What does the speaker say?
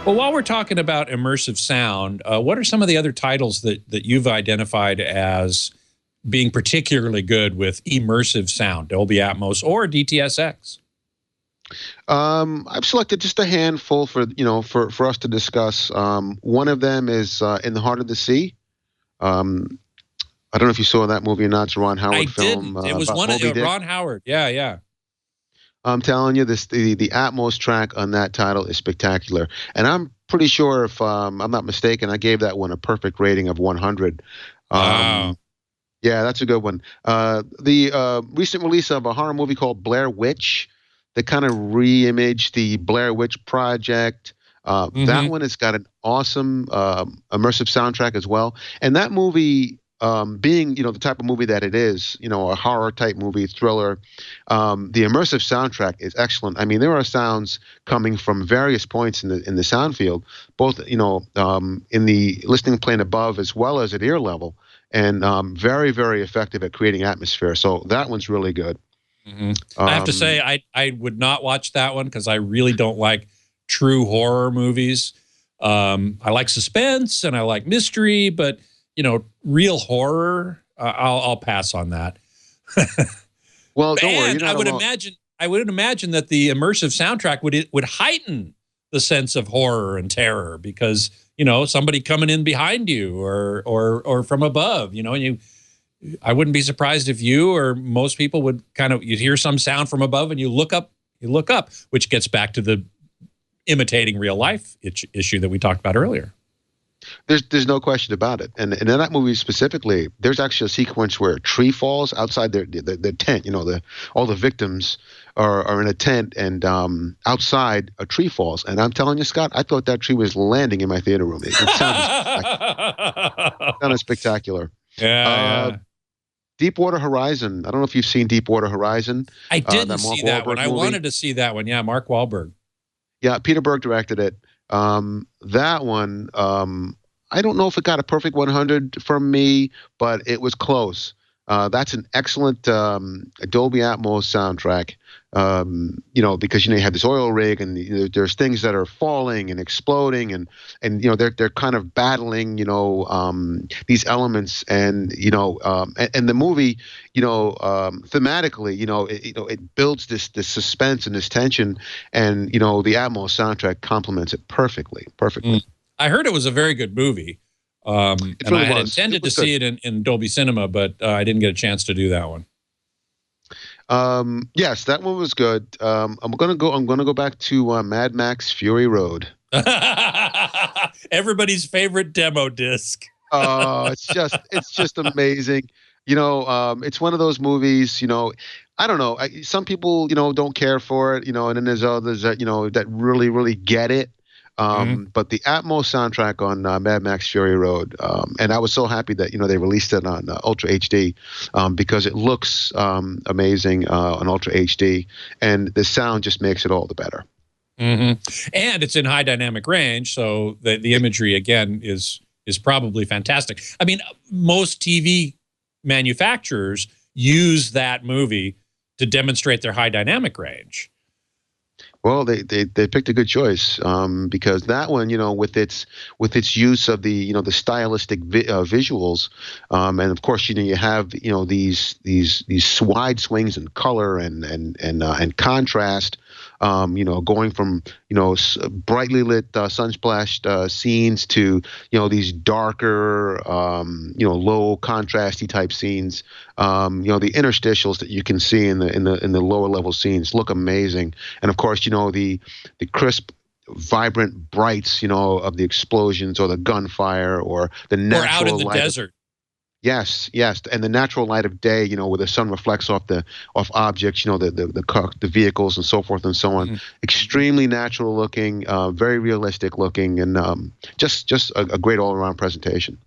Well, while we're talking about immersive sound, what are some of the other titles that you've identified as being particularly good with immersive sound, Dolby Atmos or DTSX? I've selected just a handful for us to discuss. One of them is In the Heart of the Sea. I don't know if you saw that movie or not. It's a Ron I Howard film didn't. It was about one of Moby Dick. Ron Howard. Yeah, yeah. I'm telling you, the Atmos track on that title is spectacular, and I'm pretty sure if I'm not mistaken, I gave that one a perfect rating of 100. Wow. Yeah, that's a good one. The recent release of a horror movie called Blair Witch, that kind of re-imaged the Blair Witch Project. That one has got an awesome immersive soundtrack as well. And that movie, being the type of movie that it is, a horror type movie, thriller, the immersive soundtrack is excellent. I mean, there are sounds coming from various points in the sound field, both in the listening plane above as well as at ear level, and very, very effective at creating atmosphere. So that one's really good. I have to say, I would not watch that one because I really don't like true horror movies. I like suspense and I like mystery, but real horror, I'll pass on that. Well, don't worry, you're not I would alone. imagine that the immersive soundtrack would heighten the sense of horror and terror because somebody coming in behind you or from above. I wouldn't be surprised if you or most people would you'd hear some sound from above and you look up, which gets back to the imitating real life issue that we talked about earlier. There's no question about it. And in that movie specifically, there's actually a sequence where a tree falls outside their tent. All the victims are in a tent, and outside a tree falls. And I'm telling you, Scott, I thought that tree was landing in my theater room. It sounded spectacular. Yeah. Deepwater Horizon. I don't know if you've seen Deepwater Horizon. I didn't see that one. I wanted to see that one. Yeah, Mark Wahlberg. Yeah, Peter Berg directed it. That one, I don't know if it got a perfect 100 from me, but it was close. That's an excellent Dolby Atmos soundtrack. Because you have this oil rig, and there's things that are falling and exploding, and they're kind of battling these elements, and the movie thematically it builds this suspense and this tension, and the Atmos soundtrack complements it perfectly. I heard it was a very good movie. And I had intended to see it in Dolby Cinema, but I didn't get a chance to do that one. Yes, that one was good. I'm gonna go back to Mad Max Fury Road. Everybody's favorite demo disc. It's just amazing. It's one of those movies. I don't know. Some people don't care for it. And then there's others that that really, really get it. But the Atmos soundtrack on Mad Max Fury Road, and I was so happy that they released it on Ultra HD, because it looks amazing on Ultra HD, and the sound just makes it all the better. And it's in high dynamic range, so the imagery again is probably fantastic. I mean, most TV manufacturers use that movie to demonstrate their high dynamic range. Well, they picked a good choice, because that one, with its use of the the stylistic visuals, and of course you have these wide swings in color and contrast, going from brightly lit sun-splashed scenes to these darker low contrasty type scenes. The interstitials that you can see in the lower level scenes look amazing, and of course the crisp, vibrant brights of the explosions or the gunfire or the natural out in the light desert. Yes, and the natural light of day, where the sun reflects off objects, the vehicles and so forth and so on. Extremely natural looking, very realistic looking, and just a great all around presentation.